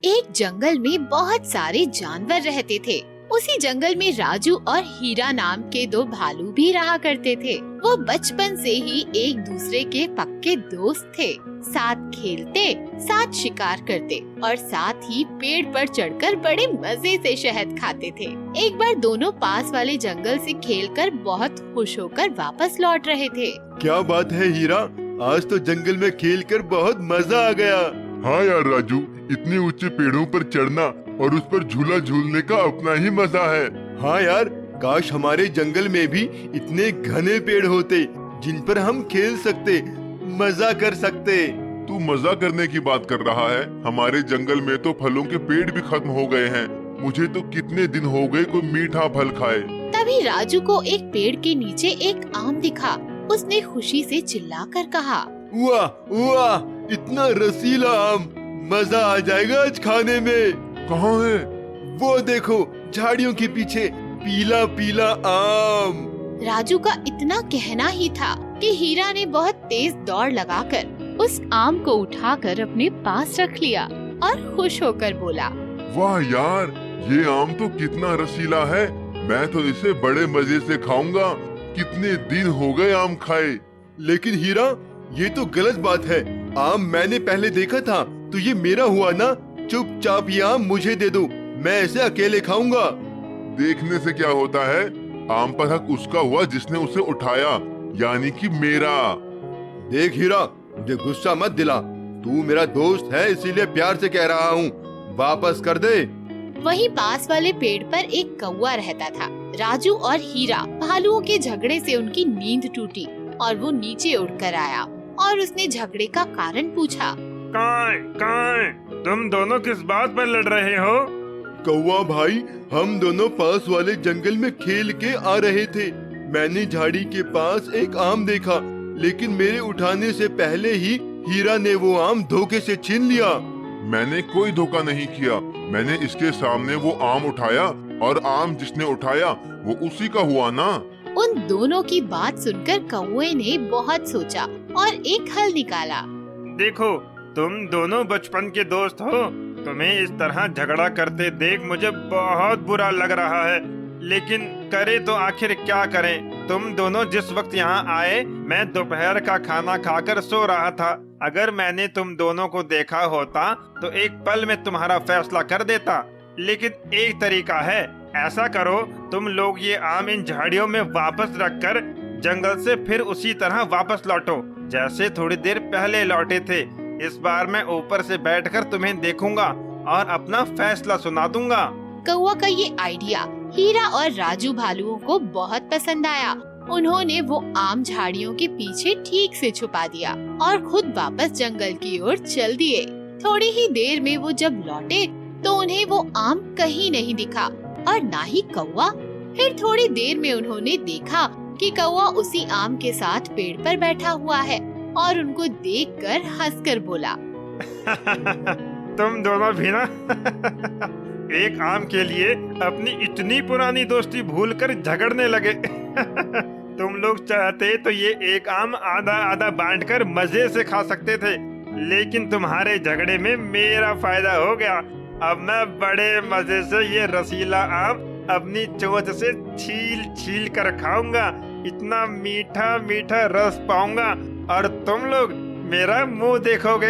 एक जंगल में बहुत सारे जानवर रहते थे। उसी जंगल में राजू और हीरा नाम के दो भालू भी रहा करते थे। वो बचपन से ही एक दूसरे के पक्के दोस्त थे। साथ खेलते, साथ शिकार करते और साथ ही पेड़ पर चढ़कर बड़े मजे से शहद खाते थे। एक बार दोनों पास वाले जंगल से खेलकर बहुत खुश होकर वापस लौट रहे थे। क्या बात है हीरा, आज तो जंगल में खेलकर बहुत मजा आ गया। हाँ यार राजू, इतने ऊंचे पेड़ों पर चढ़ना और उस पर झूला झूलने का अपना ही मजा है। हाँ यार, काश हमारे जंगल में भी इतने घने पेड़ होते जिन पर हम खेल सकते, मजा कर सकते। तू मजा करने की बात कर रहा है? हमारे जंगल में तो फलों के पेड़ भी खत्म हो गए हैं। मुझे तो कितने दिन हो गए कोई मीठा फल खाए। तभी राजू को एक पेड़ के नीचे एक आम दिखा। उसने खुशी से चिल्लाकर कहा, वाह वाह, इतना रसीला आम, मजा आ जाएगा आज खाने में। कहाँ है? वो देखो, झाड़ियों के पीछे पीला पीला आम। राजू का इतना कहना ही था कि हीरा ने बहुत तेज दौड़ लगाकर उस आम को उठाकर अपने पास रख लिया और खुश होकर बोला, वाह यार, ये आम तो कितना रसीला है। मैं तो इसे बड़े मजे से खाऊंगा। कितने दिन हो गए आम खाए। लेकिन हीरा, ये तो गलत बात है। आम मैंने पहले देखा था तो ये मेरा हुआ ना। चुपचाप ये आम मुझे दे दो, मैं इसे अकेले खाऊंगा। देखने से क्या होता है, आम पर हक उसका हुआ जिसने उसे उठाया, यानी कि मेरा। देख हीरा, मुझे गुस्सा मत दिला। तू मेरा दोस्त है, इसीलिए प्यार से कह रहा हूँ, वापस कर दे। वहीं पास वाले पेड़ पर एक कौवा रहता था। राजू और हीरा भालुओं के झगड़े से उनकी नींद टूटी और वो नीचे उड़कर आया और उसने झगड़े का कारण पूछा। कहाँ तुम दोनों किस बात पर लड़ रहे हो? कौवा भाई, हम दोनों पास वाले जंगल में खेल के आ रहे थे। मैंने झाड़ी के पास एक आम देखा, लेकिन मेरे उठाने से पहले ही हीरा ने वो आम धोखे से छीन लिया। मैंने कोई धोखा नहीं किया। मैंने इसके सामने वो आम उठाया और आम जिसने उठाया वो उसी का हुआ ना। उन दोनों की बात सुनकर कौवे ने बहुत सोचा और एक हल निकाला। देखो, तुम दोनों बचपन के दोस्त हो। तुम्हें इस तरह झगड़ा करते देख मुझे बहुत बुरा लग रहा है, लेकिन करे तो आखिर क्या करें। तुम दोनों जिस वक्त यहाँ आए, मैं दोपहर का खाना खाकर सो रहा था। अगर मैंने तुम दोनों को देखा होता तो एक पल में तुम्हारा फैसला कर देता। लेकिन एक तरीका है, ऐसा करो, तुम लोग ये आम इन झाड़ियों में वापस रखकर जंगल से फिर उसी तरह वापस लौटो जैसे थोड़ी देर पहले लौटे थे। इस बार मैं ऊपर से बैठकर तुम्हें देखूंगा और अपना फैसला सुना दूंगा। कौवा का ये आइडिया हीरा और राजू भालुओं को बहुत पसंद आया। उन्होंने वो आम झाड़ियों के पीछे ठीक से छुपा दिया और खुद वापस जंगल की ओर चल दिए। थोड़ी ही देर में वो जब लौटे तो उन्हें वो आम कहीं नहीं दिखा और ना ही कौवा। फिर थोड़ी देर में उन्होंने देखा कि कौवा उसी आम के साथ पेड़ पर बैठा हुआ है और उनको देखकर हंसकर बोला, तुम दोनों भी ना एक आम के लिए अपनी इतनी पुरानी दोस्ती भूलकर झगड़ने लगे। तुम लोग चाहते तो ये एक आम आधा आधा बांटकर मजे से खा सकते थे, लेकिन तुम्हारे झगड़े में मेरा फायदा हो गया। अब मैं बड़े मजे से ये रसीला आम अपनी चोंच से छील छील कर खाऊंगा। इतना मीठा मीठा रस पाऊंगा और तुम लोग मेरा मुंह देखोगे।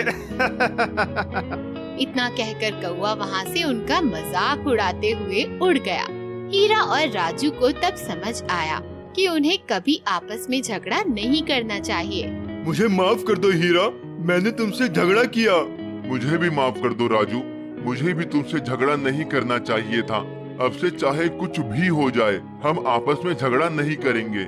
इतना कहकर कौवा वहाँ से उनका मजाक उड़ाते हुए उड़ गया। हीरा और राजू को तब समझ आया कि उन्हें कभी आपस में झगड़ा नहीं करना चाहिए। मुझे माफ कर दो हीरा, मैंने तुमसे झगड़ा किया। मुझे भी माफ कर दो राजू, मुझे भी तुमसे झगड़ा नहीं करना चाहिए था। अब से चाहे कुछ भी हो जाए, हम आपस में झगड़ा नहीं करेंगे।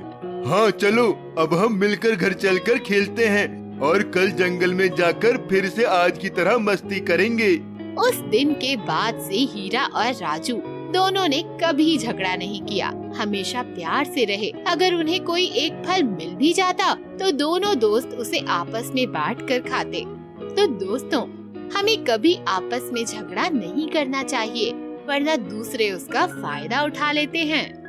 हाँ चलो, अब हम मिलकर घर चलकर खेलते हैं और कल जंगल में जाकर फिर से आज की तरह मस्ती करेंगे। उस दिन के बाद से हीरा और राजू दोनों ने कभी झगड़ा नहीं किया, हमेशा प्यार से रहे। अगर उन्हें कोई एक फल मिल भी जाता तो दोनों दोस्त उसे आपस में बांट कर खाते। तो दोस्तों, हमें कभी आपस में झगड़ा नहीं करना चाहिए, वरना दूसरे उसका फायदा उठा लेते हैं।